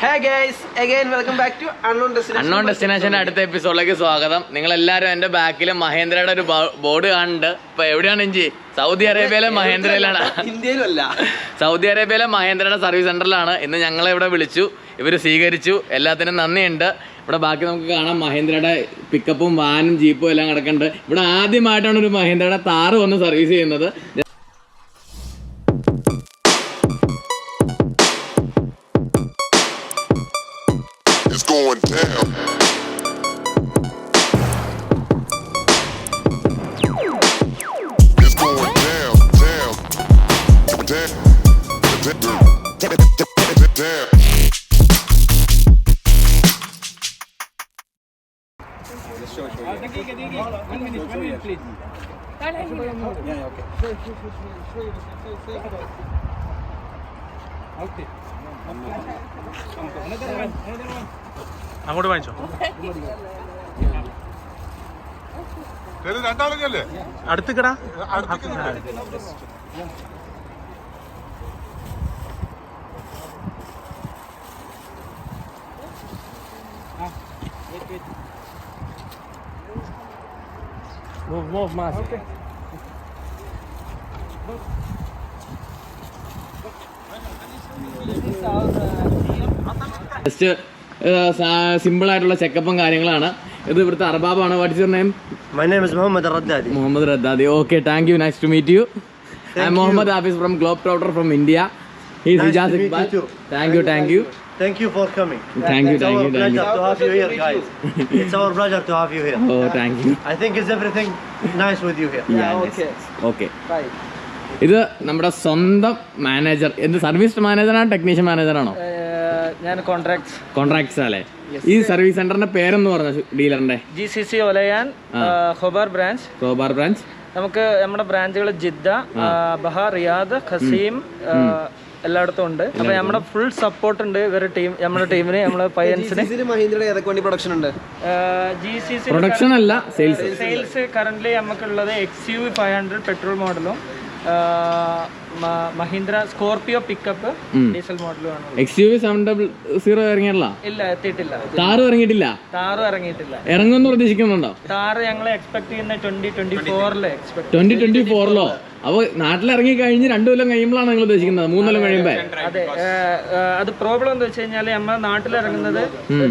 Hey guys, again welcome back to Unknown Destination. അടുത്ത എപ്പിസോഡിലേക്ക് സ്വാഗതം. നിങ്ങളെല്ലാവരും എൻ്റെ ബാക്കിൽ മഹേന്ദ്രയുടെ ഒരു ബോർഡ് കാണുന്നുണ്ട്. ഇപ്പോൾ എവിടെയാണ് ഇഞ്ചി? സൗദി അറേബ്യയിലെ മഹേന്ദ്രയിലാണ്. ഇന്ത്യയിലല്ല, സൗദി അറേബ്യയിലെ മഹേന്ദ്രയുടെ സർവീസ് സെൻ്ററിലാണ്. ഇന്ന് ഞങ്ങളെ ഇവിടെ വിളിച്ചു, ഇവർ സ്വീകരിച്ചു. എല്ലാത്തിനും നന്ദിയുണ്ട്. ഇവിടെ ബാക്കി നമുക്ക് കാണാം മഹേന്ദ്രയുടെ പിക്കപ്പും വാനും ജീപ്പും എല്ലാം കിടക്കുന്നുണ്ട്. ഇവിടെ ആദ്യമായിട്ടാണ് ഒരു മഹേന്ദ്രയുടെ താർ വന്ന് സർവീസ് ചെയ്യുന്നത്. Going down. It's going down, down, down, down. One minute, please. Yeah, okay. Okay. Another one. അങ്ങോട്ട് വാങ്ങിച്ചോ. അടുത്തേക്കടാ. Move, mass. Okay. Just simple ആയിട്ടുള്ള ചെക്കപ്പും കാര്യങ്ങളാണ്. ഇത് ഇവിടുത്തെ അർബാബാണ്. What is your name? My name is Mohammed Raddadi. Mohammed Raddadi. Okay, thank you. Nice to meet you. I'm Mohammed Hafiz from Globetrotter from India. He's Nice Hijaz to meet Iqbal. you too. Thank you. Thank you for coming. Thank you. It's our pleasure to have you here, guys. It's our pleasure to have you here. Oh, thank you. I think it's everything nice with you here. Yeah, okay. Okay. Bye. ഇത് നമ്മുടെ സ്വന്തം manager. എന്ത് service മാനേജറാണോ technician മാനേജറാണോ? ഞാൻ contracts അല്ലേ? ഈ service സെന്ററിന്റെ പേരെന്ന് പറഞ്ഞു ഡീലറിന്റെ? GCC Olayan Khobar branch. നമുക്ക് നമ്മുടെ ബ്രാഞ്ചുകൾ ജിദ്ദ, ബഹ, റിയാദ്, ഖസീം എല്ലായിടത്തും ഉണ്ട്. അപ്പൊ നമ്മുടെ ഫുൾ സപ്പോർട്ട് ഉണ്ട് ഇവരുടെ ടീം, നമ്മുടെ ടീമിന്, നമ്മുടെ പയ്യൻസിന്. മഹീന്ദ്രയുടെ ഏതൊക്കെ വണ്ടി പ്രൊഡക്ഷൻ ഉണ്ട്? GCC പ്രൊഡക്ഷൻ അല്ല, സെയിൽസ് കറന്റ് നമുക്കുള്ളത് XUV 500 പെട്രോൾ മോഡലും മഹീന്ദ്ര സ്കോർപിയോ പിക്കപ്പ് ഡീസൽ മോഡലുമാണ്. XUV 700 ഇറങ്ങിയല്ല? ഇല്ല, എത്തിയിട്ടില്ല. താറും ഇറങ്ങിയിട്ടില്ല? താറും ഇറങ്ങിയിട്ടില്ല. ഇറങ്ങുമെന്ന് പ്രതീക്ഷിക്കുന്നുണ്ടോ? താറ് ഞങ്ങൾ എക്സ്പെക്ട് ചെയ്യുന്ന 2024 2024 അപ്പൊ നാട്ടിലിറങ്ങി കഴിഞ്ഞ് 2 കൊല്ലം കഴിയുമ്പോഴാണ് നിങ്ങൾ ഉദ്ദേശിക്കുന്നത്? 3 കൊല്ലം കഴിയുമ്പോ? അതെ. അത് പ്രോബ്ലം എന്താ വെച്ച് കഴിഞ്ഞാല് നമ്മൾ നാട്ടിലിറങ്ങുന്നത്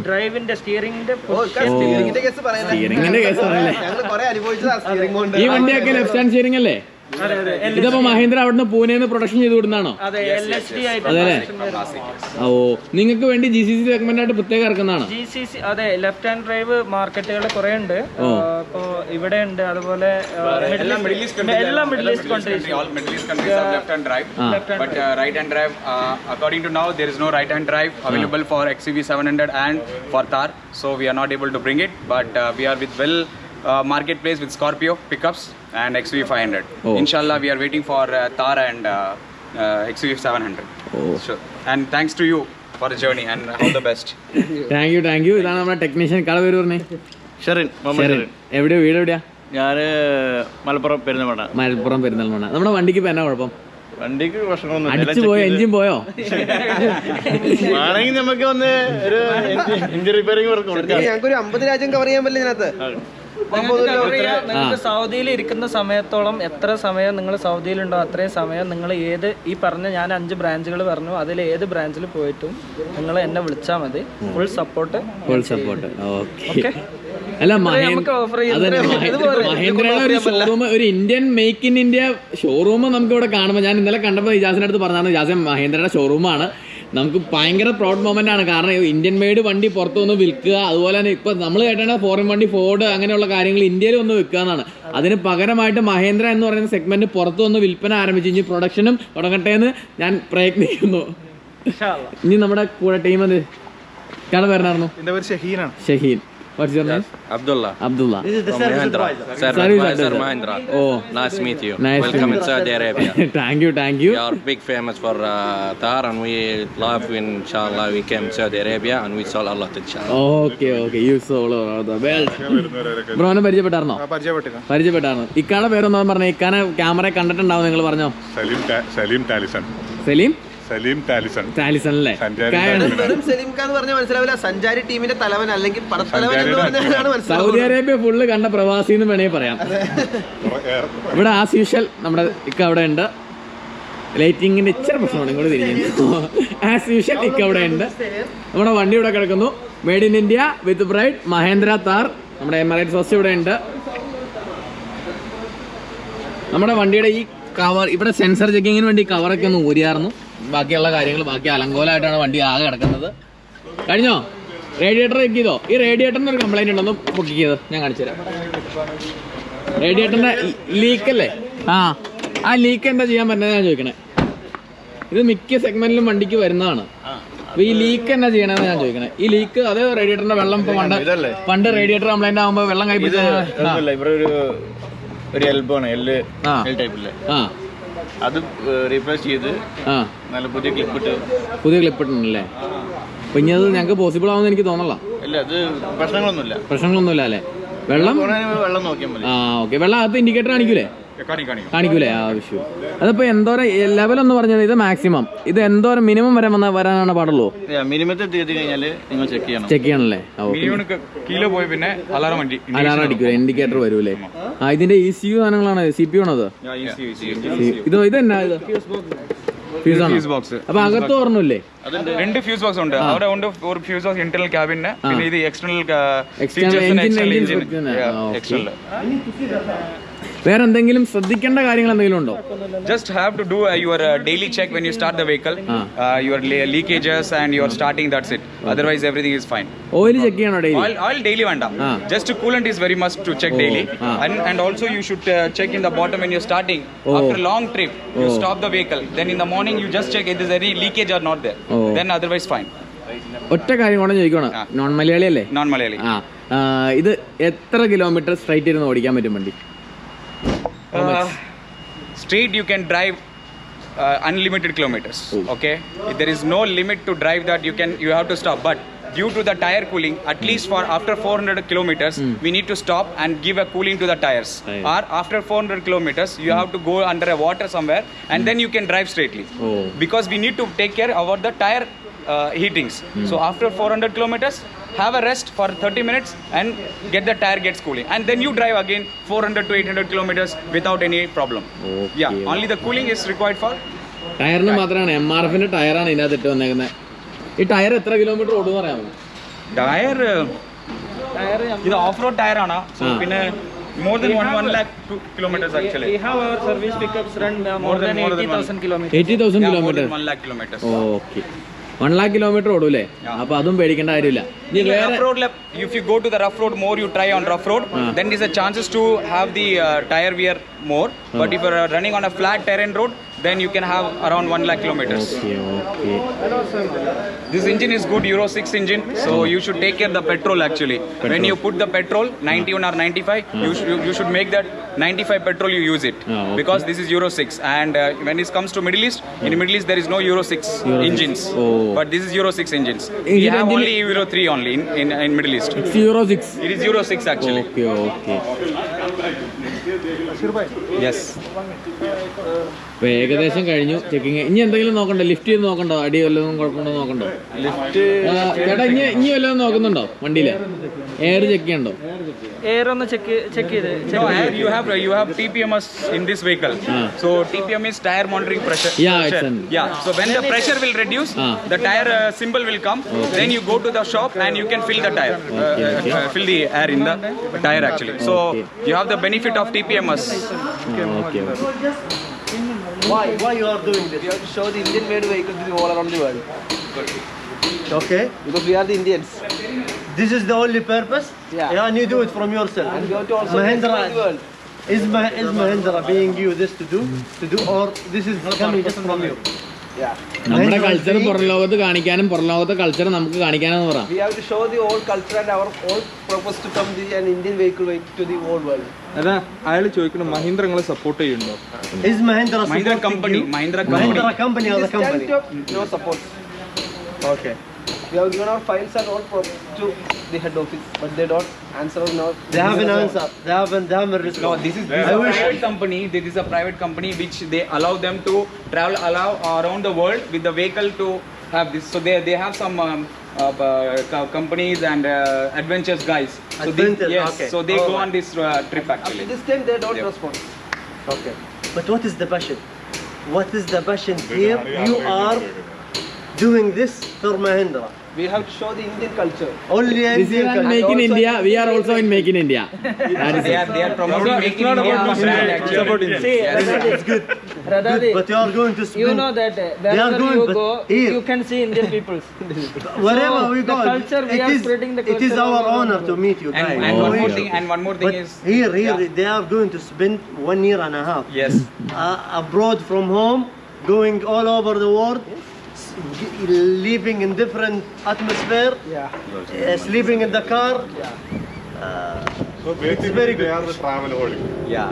ഡ്രൈവിന്റെ സ്റ്റിയറിംഗിന്റെ കേസ് ആണല്ലേ? ഈ വണ്ടിയൊക്കെ ലെഫ്റ്റ് ഹാൻഡ് സ്റ്റിയറിംഗ് അല്ലേ? ഇതിപ്പോ മഹീന്ദ്ര അവിടുന്ന് പൂനെന്ന് പ്രൊഡക്ഷൻ ചെയ്ത് വിടുന്നതാണോ? അതല്ലേ? ഓ, നിങ്ങൾക്ക് വേണ്ടി GCC സെഗ്മെന്റ് ആയിട്ട് പ്രത്യേകം ഇറക്കുന്നതാണ്? GCC അതെ. ലെഫ്റ്റ് ഹാൻഡ് ഡ്രൈവ് മാർക്കറ്റുകൾ കുറെ ഉണ്ട്. ഇപ്പോ ഇവിടെ ഉണ്ട്, അതുപോലെ എല്ലാ middle east countries. All Middle East countries have left hand drive, but right hand drive, according to now, there is no right hand drive available for XUV 700 and for Thar, so we are not able to bring it, but we are with marketplace with Scorpio pickups and XUV 500. Inshallah, we are waiting for Thar and XUV 700. Sure. And thanks to you for the journey and all the best. Thank you. ഇതാണ് നമ്മുടെ technician. കട പേര് പറഞ്ഞേ? ഷെറിൻ. എവിടെയാ വീട്? എവിടെയാ? ഞാൻ മലപ്പുറം പെരുന്തൽമണ്ണ. നമ്മുടെ വണ്ടിക്ക് ഇപ്പൊ എന്നാ കുഴപ്പം? വണ്ടിക്ക് പ്രശ്നമൊന്നും അടിച്ചു പോയോ? എഞ്ചിൻ പോയോ? ആണെങ്കിൽ നമുക്ക് ഒന്ന് ഒരു എഞ്ചിൻ റിപ്പയറിംഗ് ഞങ്ങൾക്കൊരു 50 രാജ്യം കവർ ചെയ്യാൻ പറ്റില്ല ഇതിനകത്ത്. നിങ്ങൾക്ക് സൗദിയിൽ ഇരിക്കുന്ന സമയത്തോളം എത്ര സമയം നിങ്ങൾ സൗദിയിലുണ്ടോ അത്രയും സമയം നിങ്ങൾ ഈ പറഞ്ഞ ഞാൻ 5 ബ്രാഞ്ചുകൾ പറഞ്ഞു, അതിൽ ഏത് ബ്രാഞ്ചിൽ പോയിട്ടും നിങ്ങൾ എന്നെ വിളിച്ചാൽ മതി. Full support. ഓക്കെ. അല്ല, മഹേന്ദ്രയുടെ ഒരു ഷോറൂം, ഒരു Indian make in India showroom നമുക്ക് ഇവിടെ കാണുമ്പോൾ, ഞാൻ ഇന്നലെ കണ്ടപ്പോൾ ഇജാസിന്റെ അടുത്ത് പറഞ്ഞാണ്, ഇജാസ് മഹേന്ദ്രയുടെ ഷോറൂമാണ്. നമുക്ക് ഭയങ്കര പ്രൗഡ് മൊമെന്റ് ആണ്. കാരണം ഇന്ത്യൻ മെയ്ഡ് വണ്ടി പുറത്തു വന്ന് വിൽക്കുക, അതുപോലെ തന്നെ ഇപ്പൊ നമ്മൾ കേട്ടേണ്ട ഫോറിൻ വണ്ടി, ഫോർഡ് അങ്ങനെയുള്ള കാര്യങ്ങൾ ഇന്ത്യയിൽ വന്ന് വിൽക്കുക എന്നാണ്. അതിന് പകരമായിട്ട് മഹേന്ദ്ര എന്ന് പറയുന്ന സെഗ്മെന്റ് പുറത്തു വന്ന് വിൽപ്പന ആരംഭിച്ചു. ഇനി പ്രൊഡക്ഷനും തുടങ്ങട്ടെ എന്ന് ഞാൻ പ്രയത്നിക്കുന്നു. ഇനി നമ്മുടെ കൂടെ ടീം അത് കട പേരായിരുന്നു? എന്റെ പേര് ഷഹീനാണ്. Shaheen. What's your name? Abdullah. This is the service advisor. Service advisor Mahindra. Oh, nice to meet you. Nice. Welcome in Saudi Arabia. Thank you. We are big famous for Thar, and we love when inshallah we came to Saudi Arabia and we sold a lot inshallah. Okay. You sold the belt. Bro, ne പരിചയപ്പെട്ടായിരുന്നോ? പരിചയപ്പെട്ടായിരുന്നു. ഇക്കാടെ പേരൊന്നും പറഞ്ഞേ. ഇക്കാനെ camera കണ്ടിട്ടുണ്ടാവും നിങ്ങൾ പറഞ്ഞോ? സലീം ടാലിസൺ. സലീം ടാലിസൺ അല്ലേ? വെറും സലീം ഖാൻ എന്ന് പറഞ്ഞാൽ മനസ്സിലാവില്ല, സഞ്ചാരി ടീമിന്റെ തലവൻ അല്ലെങ്കിൽ പടത്തലവൻ എന്ന് പറഞ്ഞാലാണ് മനസ്സിലാവുന്നത്. സൗദി അറേബ്യ ഫുള്ള് കണ്ട പ്രവാസി എന്ന് വേണമെങ്കിൽ പറയാം. ഇവിടെ ആസ് യൂഷ്വൽ നമ്മുടെ ഇക്ക അവിടെ ഉണ്ട്. ലൈറ്റിങ്ങിന്റെ ഇച്ചിരി പ്രശ്നമാണ്, ഇങ്ങോട്ട് തിരിഞ്ഞു. ആസ് യൂഷ്വൽ ഇക്ക അവിടെ ഉണ്ട്. നമ്മുടെ വണ്ടി ഇവിടെ കിടക്കുന്നു. Made in India with bride Mahendra Thar. നമ്മുടെ എമിറേറ്റ്സ് ഫസ്റ്റ് ഇവിടെ ഉണ്ട്. നമ്മുടെ വണ്ടിയുടെ ഈ കവർ ഇവിടെ സെൻസർ ചെക്കിങ്ങിന് വേണ്ടി കവറൊക്കെ ഒന്ന് ഊരിയായിരുന്നു. ബാക്കിയുള്ള കാര്യങ്ങൾ ബാക്കി അലങ്കോലമായിട്ടാണ് വണ്ടി ആകെ കിടക്കുന്നത്. കഴിഞ്ഞോ? റേഡിയേറ്റർ ചെക്ക് ചെയ്തോ? ഈ റേഡിയേറ്ററിന് ഒരു കംപ്ലൈൻറ്റ് ഉണ്ടെന്ന് ബുക്ക് ചെയ്തത് ഞാൻ കാണിച്ചു തരാം. റേഡിയേറ്ററിൻ്റെ ലീക്കല്ലേ? ആ ലീക്ക് എന്താ ചെയ്യാൻ പറ്റുന്നത് ഞാൻ ചോദിക്കണേ. ഇത് മിക്ക സെഗ്മെന്റിലും വണ്ടിക്ക് വരുന്നതാണ്. അപ്പോൾ ഈ ലീക്ക് എന്നാ ചെയ്യണമെന്ന് ഞാൻ ചോദിക്കണേ. ഈ ലീക്ക് അത് റേഡിയേറ്ററിന്റെ വെള്ളം ഇപ്പോൾ പണ്ട് റേഡിയേറ്റർ കംപ്ലൈന്റ് ആകുമ്പോൾ വെള്ളം ഒരു എൽബോ ആണ്, എൽ ടൈപ്പില്ലേ, അത് റീപ്ലേസ് ചെയ്ത് നല്ല പുതിയ ക്ലിപ്പ് ഇട്ടുണ്ടല്ലേ? അപ്പൊ ഇനി അത് ഞങ്ങൾക്ക് പോസിബിൾ ആവുമെന്ന് എനിക്ക് തോന്നല്ല. ഇല്ല, അത് പ്രശ്നങ്ങളൊന്നുമില്ല അല്ലേ? വെള്ളം നോക്കിയാൽ മതി. ഓക്കെ. വെള്ളം അകത്ത് ഇൻഡിക്കേറ്റർ കാണിക്കൂലേ? ആവശ്യം. അതിപ്പോ എന്തോരം ലെവലെന്ന് പറഞ്ഞത്? ഇത് മാക്സിമം, ഇത് എന്തോരം മിനിമം വരെ വരാനാണ് പാടുള്ളൂ? മിനിമത്തിൽ ചെക്ക് ചെയ്യണല്ലേ? കിലോ പോയി പിന്നെ അലാറം അടിക്കൂലേ? ഇൻഡിക്കേറ്റർ വരൂലേ? ഇതിന്റെ ECU സാധനങ്ങളാണ്, CPU ആണത്? ഇതെന്നാ ഇത്? Fuse box. അപ്പൊ അകത്ത് ഓർമ്മല്ലേ? രണ്ട് ഫ്യൂസ് ബോക്സ് ഉണ്ട്. അവിടെ ഉണ്ട് ഒരു ഫ്യൂസ് ബോക്സ് ഇന്റർണൽ ക്യാബിന്, പിന്നെ ഇത് എക്സ്റ്റേണൽ വേറെ എന്തെങ്കിലും ശ്രദ്ധിക്കേണ്ട കാര്യങ്ങൾ എന്തെങ്കിലും ഉണ്ടോ? Just have to do your daily check when you start the vehicle, your leakages and your starting, that's it. Otherwise everything is fine. Oil check ചെയ്യണോ daily? Oil daily വേണ്ട. Just coolant is very must to check daily. And also you should check in the bottom when you're starting. After a long trip, you stop the vehicle. Then in the morning you just check if there is any leakage or not there. Then otherwise fine. ഒറ്റ കാര്യം കൂടെ ചോദിക്കണം. Non Malayali അല്ലേ? Non Malayali. ഇത് എത്ര kilometre straight ഇരുന്ന് ഓടിക്കാൻ പറ്റും വണ്ടി? Straight you can drive unlimited kilometers. Okay, there is no limit to drive that you have to stop, but due to the tire cooling, at least for after 400 kilometers we need to stop and give a cooling to the tires. Or after 400 kilometers you have to go under a water somewhere and then you can drive straightly, because we need to take care about the tire heatings. So after 400 kilometers have a rest for 30 minutes and get the tire gets cooling, and then you drive again 400 to 800 kilometers without any problem. Only the cooling is required for ടയറിന് മാത്രമാണ്. MRFന്റെ ടയറാണ് ഇതിനകത്ത് ഇട്ട് വന്നേക്കുന്നത്. ഈ tyre എത്ര kilometre ഓടുമെന്ന് പറയാമോ? Tyre ഇത് off road tyre ആണ്. പിന്നെ more than 1 lakh kilometers actually. We have our service pickups run more than 80,000 kilometers. 80,000 kilometers. 1 lakh kilometers. Okay. 1 lakh kilometer ഓടൂല്ലേ? അപ്പൊ അതും പേടിക്കേണ്ട കാര്യമില്ല. If you go to the rough road more, you try on rough road, then there is a chances to have the tire wear more. But if you are running on a flat terrain road, then you can have around 1 lakh kilometers. Okay. This engine is good, Euro 6 engine, so you should take care of the petrol actually. When you put the petrol 91 or 95, you should make that 95 petrol you use it, because this is Euro 6, and when it comes to Middle East, in Middle East there is no Euro 6 engines, but this is Euro 6 engines. We have only Euro 3 only in Middle East. It's Euro 6. It is Euro 6 actually. Okay. Yes. ഏകദേശം കഴിഞ്ഞു checking. ഇനി എന്തെങ്കിലും നോക്കണ്ടോ? Lift ചെയ്ത് നോക്കണ്ടോ? അടി വല്ലതും കുഴപ്പമുണ്ടോ നോക്കണ്ടോ? ചേട്ടാ ഇനി വല്ലതും നോക്കുന്നുണ്ടോ വണ്ടിയില്? എയർ ചെക്ക് ചെയ്യണ്ടോ? എയർ ഒന്ന് ചെക്ക് ചെയ്ത്. No, air you have TPMs in this vehicle. So TPM is tire monitoring pressure. So when the pressure will reduce, the tire symbol will come. Then you go to the shop and you can fill the tire, fill the air in the tire actually. So you have the benefit of TPMs. Okay. Why you are doing this? We have to show the Indian made vehicles all around the world. Okay. Because we are the Indians. This is the only purpose? Yeah. And you do it from yourself. And we have to also Mahindra the world. Is Mahindra being you this to do or this is coming just from you? Yeah. നമ്മുടെ culture പുറം ലോകത്ത് കാണിക്കാനും പുറം ലോകത്തെ culture നമുക്ക് കാണിക്കാനെന്ന് പറയാം. We have to show the old culture and our old purpose to come an Indian vehicle to the old world. അതാ അയാൾ ചോദിക്കണം, മഹീന്ദ്ര നിങ്ങളെ സപ്പോർട്ട് ചെയ്യുന്നുണ്ടോ? Is Mahindra company or the company? No support. Okay. We have given our files and all to the head office, but they don't answer now. They haven't answered. They haven't responded. No, this is a private company. This is a private company which they allow them to travel around the world with the vehicle to have this. So they have some companies and adventures guys. So yes, okay. so they go on this trip Up actually. to this time they don't respond. Okay. But what is the passion? What is the passion here? You are doing this for Mahindra. We have to show the Indian culture. Only This is Indian not culture. Make in India. We are also in Make in India. That is They are promoting making India brand actually. See, It's good. Radhadi, But you are going to spend. you know that They are wherever going, you but go, here. you can see Indian peoples. Wherever So, we the go, culture, we it are is, spreading the it is culture our all over honor the to meet you guys. And one more thing, But is here, they are going to spend 1 year and a half. yes. Abroad from home, going all over the world, living in different atmosphere, sleeping in the car. So basically, very good. they are the travelaholic. Yeah.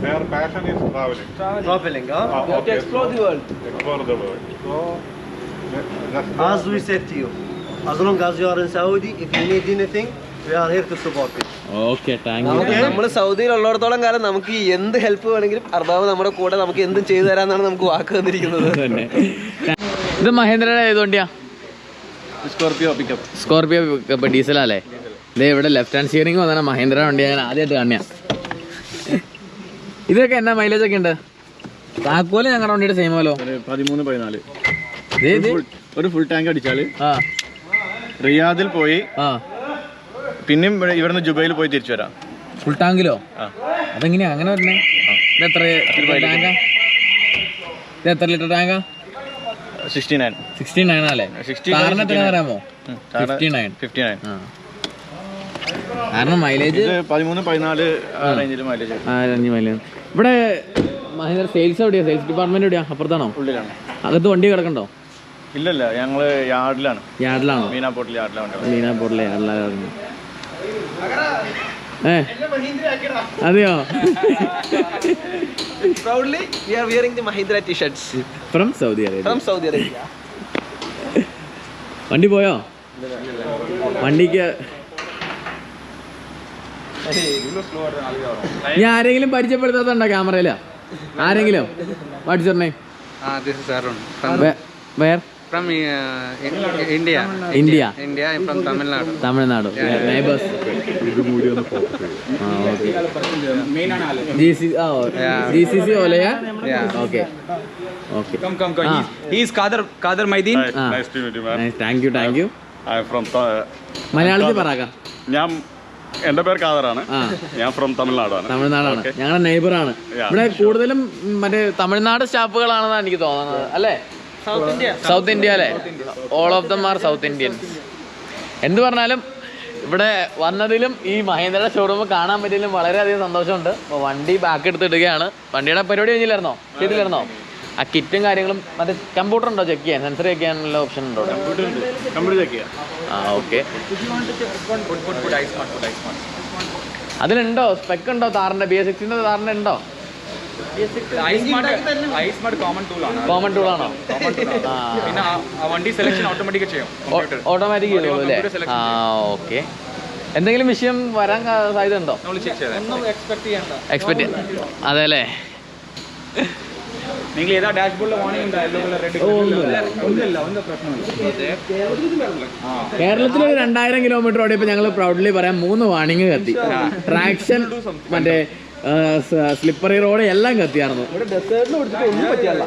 Their passion is traveling. Traveling, huh? We have to explore the world. Explore the world. So that's As we said to you, as long as you are in Saudi, if you need anything, we are here to support you. Okay, thank you. നമ്മൾ സൗദിയിലുള്ളിടത്തോളം കാലം നമുക്ക് എന്ത് help വേണമെങ്കിലും അർബാബ് നമ്മുടെ കൂടെ നമുക്ക് എന്തും ചെയ്തു തരാന്നാണ് നമുക്ക് വാക്ക് തന്നിരിക്കുന്നത്. തന്നെ. ഇത് മഹേന്ദ്രയുടെ ഏത് വണ്ടിയാ? Scorpio pickup. സ്കോർപിയോ പിക്കപ്പ് ഡീസലല്ലേ? ഇതേ ഇവിടെ ലെഫ്റ്റ് ഹാൻഡ് സ്റ്റിയറിംഗ് വന്നാണ് മഹേന്ദ്ര വണ്ടി ഞാൻ ആദ്യമായിട്ട് കാണുക. ഇതൊക്കെ എന്നാ മൈലേജ് ഒക്കെ ഉണ്ട്? താക്കോല് ഞങ്ങളുടെ വണ്ടിയുടെ സെയിം ആലോ? 13-14. ഇത് ഒരു ഫുൾ ടാങ്ക് അടിച്ചാല് ആ റിയാദിൽ പോയി ആ പിന്നെയും ഇവിടുന്ന് ജുബൈയിൽ പോയി തിരിച്ചു വരാം. ഫുൾ ടാങ്കിലോ? അതെങ്ങനെയാ അങ്ങനെ വരണേ? ഇത് എത്ര ടാങ്കാ? ഇത് എത്ര ലിറ്റർ ടാങ്കാ? 69 അല്ലേ? കാറിന് എത്ര തരാമോ? 59. കാരണം മൈലേജ് 13-14 റേഞ്ചിൽ മൈലേജ്. മൈലേജ്. ഇവിടെ മഹേന്ദ്ര സെയിൽസ് എവിടെയാ? സെയിൽസ് ഡിപ്പാർട്ട്മെന്റ് എവിടെയാ? അപ്പുറത്താണോ? ഉള്ളിലാണ്. അകത്ത് വണ്ടി കിടക്കണ്ടോ? ഇല്ലല്ല, ഞങ്ങള് യാർഡിലാണ്. യാർഡിലാണോ? മീനാ പോർട്ടിൽ യാർഡിലാണ്. മീനാ പോർട്ടിലെ യാർഡിലാണ്. അതെയോ? Proudly we are wearing the Mahindra t-shirts from Saudi Arabia. from Saudi Arabia. വണ്ടി പോയോ? വണ്ടിക്ക് ഞാൻ ആരെങ്കിലും പരിചയപ്പെടുത്താത്തുണ്ടോ ക്യാമറയില്? ആരെങ്കിലും? What's your name? This is Arun where? from India. India. India, I'm from Tamil Nadu. Tamil Nadu. Neighbours. GCC ഓലയാ? Okay okay. Come. He is Kader Maidin. nice to meet you, man. Thank you. I am from മലയാളത്തിൽ പറയാം. എൻ്റെ പേര് കാദറാണ്. ഞാൻ from തമിഴ്നാടാണ്. തമിഴ്നാടാണ്. ഞങ്ങളുടെ നെയ്ബറാണ്. ഇവിടെ കൂടുതലും മറ്റേ തമിഴ്നാട് സ്റ്റാഫുകളാണെന്നാണ് എനിക്ക് തോന്നുന്നത് അല്ലേ? സൗത്ത് ഇന്ത്യ അല്ലേ? All of them are south Indians. എന്ത് പറഞ്ഞാലും ഇവിടെ വന്നതിലും ഈ മഹേന്ദ്രയുടെ ഷോറൂം കാണാൻ പറ്റിയതിലും വളരെയധികം സന്തോഷമുണ്ട്. അപ്പോൾ വണ്ടി ബാക്ക് എടുത്തിടുകയാണ്. വണ്ടിയുടെ പരിപാടി കഴിഞ്ഞില്ലായിരുന്നോ? ചെയ്തില്ലായിരുന്നോ? ആ കിറ്റും കാര്യങ്ങളും മറ്റേ കമ്പ്യൂട്ടർ ഉണ്ടോ ചെക്ക് ചെയ്യാൻ? സെൻസർ ചെക്ക് ചെയ്യാനുള്ള ഓപ്ഷൻ ഉണ്ടോ? കമ്പ്യൂട്ടർ ചെക്ക് ചെയ്യാം. ഓക്കെ. അതിലുണ്ടോ? സ്പെക്ക് ഉണ്ടോ? താറിൻ്റെ BS6 താറിൻ്റെ ഉണ്ടോ? കോമൺ ടൂൾ ആണോ? വണ്ടി സെലക്ഷൻ ഓട്ടോമാറ്റിക് ചെയ്യും. ഓട്ടോമാറ്റിക് ചെയ്തോളൂ അല്ലേ? ഓക്കെ. എന്തെങ്കിലും വിഷയം വരാൻ സാധ്യത ഉണ്ടോ? എക്സ്പെക്ട് അതെ അല്ലേ? നിങ്ങൾ ഏതാ ഡാഷ്ബോർഡിൽ വാണിംഗ് ഉണ്ടോ? യെല്ലോ കളർ, റെഡ് ഒന്നുമില്ല, ഒന്നും പ്രശ്നമില്ല. കേരളത്തിൽ ഒരു 2000 കിലോമീറ്റർ ഓടിയപ്പോൾ ഞങ്ങൾ പ്രൗഡ്ലി പറയാം 3 വാണിംഗ് കത്തി. ട്രാക്ഷൻ, മറ്റേ സ്ലിപ്പറി റോഡ് എല്ലാം കത്തിയായിരുന്നു. ഒന്നും പറ്റിയല്ല.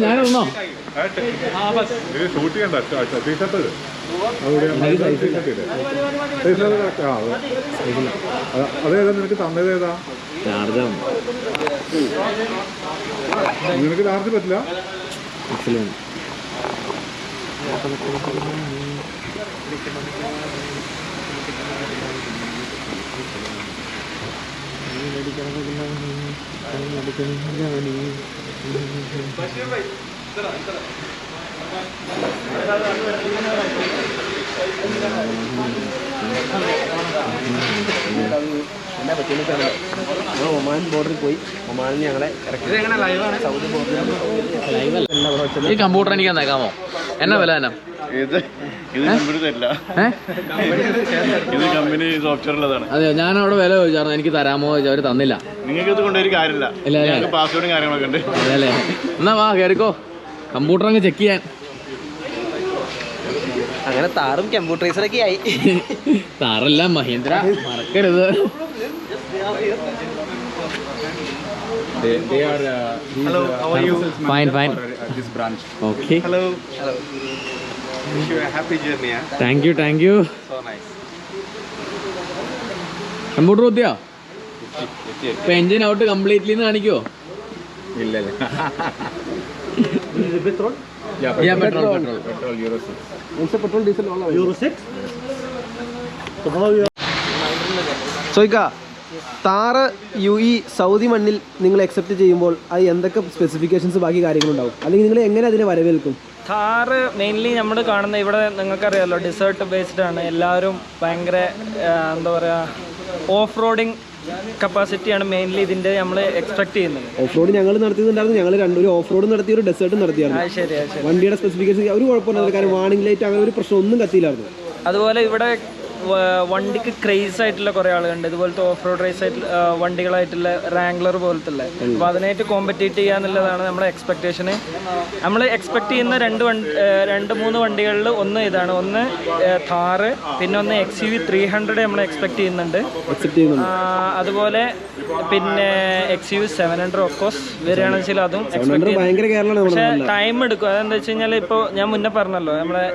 ഞാനൊന്നോ ഷൂട്ട് ചെയ്യണ്ട ടീഷർട്ട് അതേതാ നിനക്ക് തന്നതേതാ? നിനക്ക് ചാർജ് പറ്റില്ല. ഒമാൻ ബോർഡറിൽ പോയി ഒമാനിൽ ഞങ്ങളെ സൗദി ബോർഡറിൽ. ഈ കമ്പ്യൂട്ടർ എനിക്ക് തന്നേക്കാമോ? എന്നാ വില തന്നെ? ഇത് കമ്പനി തരില്ല, ഇത് കമ്പനി സോഫ്റ്റ്വെയറിലതാണ്. അതെയോ? ഞാൻ അവിടെ വില ചോദിച്ചായിരുന്നു, എനിക്ക് തരാമോ ചോദിച്ചാൽ അവർ തന്നില്ല. നിങ്ങൾക്ക് ഇത് കൊണ്ടൊരു കാര്യമില്ല, ഇല്ല പാസ്വേഡും കാര്യങ്ങളൊക്കെ ഉണ്ട്. അതല്ലേ? എന്നാ വാ കയറിക്കോ, കമ്പ്യൂട്ടർ അങ്ങ് ചെക്ക് ചെയ്യാൻ. അങ്ങനെ താറും കമ്പ്യൂട്ടറൈസറൊക്കെ ആയി. താറല്ല, മഹീന്ദ്ര, മറക്കരുത്. They are Hello, how are you? Fine. this branch. Okay. Hello. Wish you a happy journey. Thank you. So nice. Computer കുത്തിയോ? ഇപ്പൊ എഞ്ചിൻ ഔട്ട് കംപ്ലീറ്റ്ലി കാണിക്കോ? ഇല്ല. Petrol Euro 6. Petrol diesel Euro 6. ചോദിക്ക, താറ് UAE സൗദി മണ്ണിൽ നിങ്ങൾ accept ചെയ്യുമ്പോൾ അത് എന്തൊക്കെ സ്പെസിഫിക്കേഷൻസ് ബാക്കി കാര്യങ്ങളുണ്ടാവും, അല്ലെങ്കിൽ നിങ്ങൾ എങ്ങനെ അതിനെ വരവേൽക്കും? താറ് മെയിൻലി നമ്മൾ കാണുന്ന ഇവിടെ നിങ്ങൾക്കറിയാമല്ലോ, ഡിസേർട്ട് ബേസ്ഡ് ആണ്. എല്ലാവരും ഭയങ്കര എന്താ പറയുക, ഓഫ് റോഡിങ് കപ്പാസിറ്റിയാണ് മെയിൻലി ഇതിൻ്റെ നമ്മൾ എക്സ്പെക്ട് ചെയ്യുന്നത്. ഓഫ് റോഡ് ഞങ്ങൾ നടത്തിയിട്ടുണ്ടായിരുന്നു. ഞങ്ങൾ ഒരു ഓഫ് റോഡ് നടത്തി, ഒരു ഡെസേർട്ട് നടത്തിയായിരുന്നു. ശരി. വണ്ടിയുടെ സ്പെസിഫിക്കേഷൻ ഒരു കുഴപ്പമില്ല, കാരണം വാണിംഗ് ലൈറ്റ് അങ്ങനെ ഒരു പ്രശ്നം ഒന്നും കത്തിയില്ലായിരുന്നു. അതുപോലെ ഇവിടെ വണ്ടിക്ക് ക്രേസ് ആയിട്ടുള്ള കുറേ ആളുകളുണ്ട്, ഇതുപോലത്തെ ഓഫ് റോഡ് റേസ് ആയിട്ടുള്ള വണ്ടികളായിട്ടുള്ള റാംഗ്ലർ പോലത്തെ. അപ്പോൾ അതിനായിട്ട് കോമ്പറ്റീറ്റ് ചെയ്യുക എന്നുള്ളതാണ് നമ്മുടെ എക്സ്പെക്റ്റേഷന്. നമ്മൾ എക്സ്പെക്ട് ചെയ്യുന്ന 2-3 വണ്ടികളിൽ ഒന്ന് ഇതാണ്, ഒന്ന് താറ്, പിന്നെ ഒന്ന് XUV 300 നമ്മൾ എക്സ്പെക്ട് ചെയ്യുന്നുണ്ട്. അതുപോലെ പിന്നെ XUV 700 ഓഫ്കോഴ്സ് വരികയാണെന്ന് വെച്ചാൽ അതും എക്സ്പെക്ട് ചെയ്യുന്നു. പക്ഷേ ടൈം എടുക്കും. അതെന്താ വെച്ച് കഴിഞ്ഞാൽ ഇപ്പോൾ ഞാൻ മുന്നേ പറഞ്ഞല്ലോ, നമ്മളെ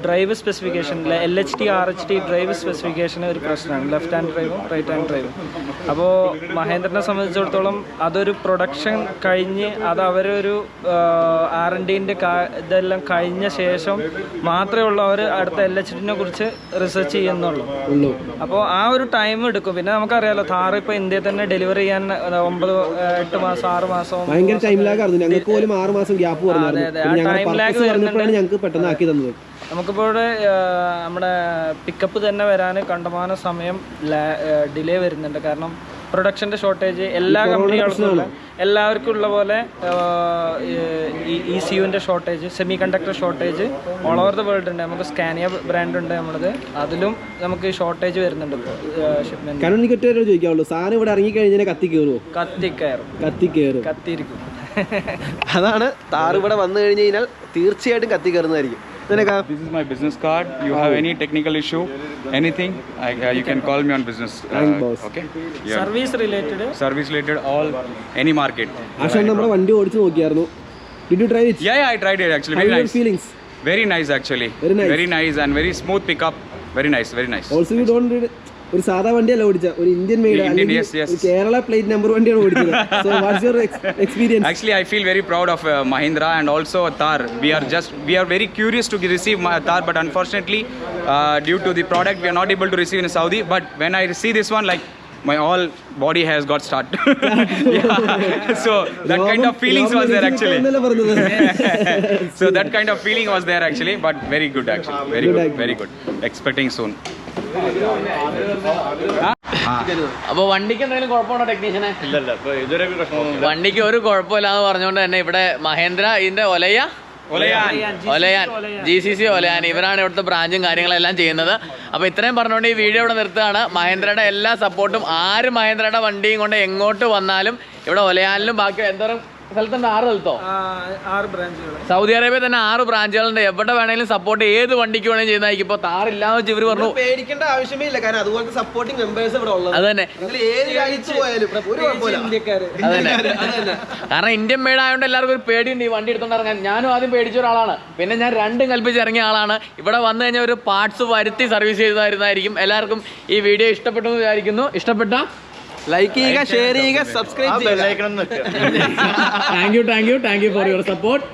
ഡ്രൈവ് സ്പെസിഫിക്കേഷനിലെ LHT RHT ഡ്രൈവ് സ്പെസിഫിക്കേഷന് ഒരു പ്രശ്നമാണ്, ലെഫ്റ്റ് ഹാൻഡ് ഡ്രൈവും റൈറ്റ് ഹാൻഡ് ഡ്രൈവും. അപ്പോൾ മഹേന്ദ്രനെ സംബന്ധിച്ചിടത്തോളം അതൊരു പ്രൊഡക്ഷൻ കഴിഞ്ഞ് അത് അവരൊരു R&Dൻ്റെ ഇതെല്ലാം കഴിഞ്ഞ ശേഷം മാത്രമേ ഉള്ളൂ അവർ അടുത്ത LHTനെ കുറിച്ച് റിസർച്ച് ചെയ്യുന്നുള്ളൂ. അപ്പോൾ ആ ഒരു ടൈം എടുക്കും. പിന്നെ നമുക്കറിയാലോ, താറ് ഇപ്പോൾ ഇന്ത്യയിൽ തന്നെ ഡെലിവറി ചെയ്യാൻ 9-8 മാസം 6 മാസം ഭയങ്കര ടൈം ലാഗ് ആയിരുന്നു. ഞങ്ങൾക്ക് പോലും 6 മാസം ഗ്യാപ്പ് ടൈം ലാഗ് വരുന്നുണ്ട്. ഞങ്ങൾക്ക് പെട്ടെന്ന് ആക്കി തന്നത്. നമുക്കിപ്പോൾ ഇവിടെ നമ്മുടെ പിക്കപ്പ് തന്നെ വരാൻ കണ്ടമാന സമയം ഡിലേ വരുന്നുണ്ട്. കാരണം പ്രൊഡക്ഷൻ്റെ ഷോർട്ടേജ് എല്ലാ കമ്പനികൾക്കും എല്ലാവർക്കും ഉള്ള പോലെ ECUവിൻ്റെ shortage, semiconductor shortage all over the world ഉണ്ട്. നമുക്ക് സ്കാനിയ ബ്രാൻഡ് ഉണ്ട് നമ്മളത്, അതിലും നമുക്ക് ഷോർട്ടേജ് വരുന്നുണ്ട് ഇപ്പോൾ ഷിപ്മെന്റ്. കാരണം എനിക്ക് ഒറ്റ ചോദിക്കാവുള്ളൂ, സാധനം ഇവിടെ ഇറങ്ങി കഴിഞ്ഞാൽ കത്തിയിരിക്കും. അതാണ് താറ് ഇവിടെ വന്നു കഴിഞ്ഞ് കഴിഞ്ഞാൽ തീർച്ചയായിട്ടും കത്തി കയറുന്നതായിരിക്കും. This is my business card. You have any technical issue, anything, you can call me on business. Okay. Yeah. Service related, all any market. ആശാൻ നമ്മുടെ വണ്ടി ഓടിച്ചു നോക്കിയായിരുന്നു. Did you try it? Yeah, I tried it actually. Very nice. Feelings? Very nice actually. Very nice and very smooth pickup. Very nice. Also you don't read ഒരു സാധാ വണ്ടിയല്ല ഓടിച്ച, ഒരു Indian made, Kerala plate number വണ്ടിയാണ് ഓടിച്ചത്. So what's your experience? Actually, I feel very proud of Mahindra and also Thar. We are very curious to receive Thar, but unfortunately, due to the product, we are not able to receive in Saudi. But when I see this one, like my all body has got start. So that kind of feelings was there actually. So that kind of feeling was there actually, but very good actually. Very good. Expecting soon. അപ്പൊ വണ്ടിക്ക് എന്തെങ്കിലും കുഴപ്പമുണ്ടോ ടെക്നീഷ്യനെ? ഇതുവരെ വണ്ടിക്ക് ഒരു കുഴപ്പമില്ലാന്ന് പറഞ്ഞുകൊണ്ട് തന്നെ ഇവിടെ മഹേന്ദ്ര ഇതിന്റെ ഒലയാൻ GCC ഒലയാൻ ഇവരാണ് ഇവിടുത്തെ ബ്രാഞ്ചും കാര്യങ്ങളെല്ലാം ചെയ്യുന്നത്. അപ്പോൾ ഇത്രയും പറഞ്ഞുകൊണ്ട് ഈ വീഡിയോ ഇവിടെ നിർത്തുകയാണ്. മഹേന്ദ്രയുടെ എല്ലാ സപ്പോർട്ടും, ആര് മഹേന്ദ്രയുടെ വണ്ടിയും കൊണ്ട് എങ്ങോട്ട് വന്നാലും ഇവിടെ ഒലയാനിലും ബാക്കി എന്തോരം സ്ഥലത്തുണ്ട്? 6 സ്ഥലത്തോ? 6 ബ്രാഞ്ചുകൾ. സൗദി അറേബ്യ തന്നെ 6 ബ്രാഞ്ചുകളുണ്ട്. എവിടെ വേണമെങ്കിലും സപ്പോർട്ട് ഏത് വണ്ടിക്ക് വേണമെങ്കിലും ചെയ്യുന്നതായിരിക്കും. ഇപ്പോൾ താറില്ലാന്ന് വെച്ച് ഇവർ പറഞ്ഞു പേടിക്കേണ്ട ആവശ്യമേ ഇല്ല, കാരണം അതുപോലത്തെ സപ്പോർട്ടിംഗ് മെമ്പേഴ്സ് ഇവിടെ ഉള്ളത്. അത് തന്നെ, കാരണം ഇന്ത്യൻ മെയ്ഡ് ആയതുകൊണ്ട് എല്ലാവർക്കും ഒരു പേടിയുണ്ട് ഈ വണ്ടി എടുത്തോണ്ട് ഇറങ്ങാൻ. ഞാനും ആദ്യം പേടിച്ച ഒരാളാണ്, പിന്നെ ഞാൻ രണ്ടും കൽപ്പിച്ച് ഇറങ്ങിയ ആളാണ്. ഇവിടെ വന്നു കഴിഞ്ഞാൽ ഒരു പാർട്സ് വരുത്തി സർവീസ് ചെയ്തു തരുന്നതായിരിക്കും. എല്ലാവർക്കും ഈ വീഡിയോ ഇഷ്ടപ്പെട്ടു എന്ന് വിചാരിക്കുന്നു. ഇഷ്ടപ്പെട്ട ലൈക്ക് ചെയ്യുക, ഷെയർ ചെയ്യുക, സബ്സ്ക്രൈബ് ചെയ്യുക. Thank you for your support.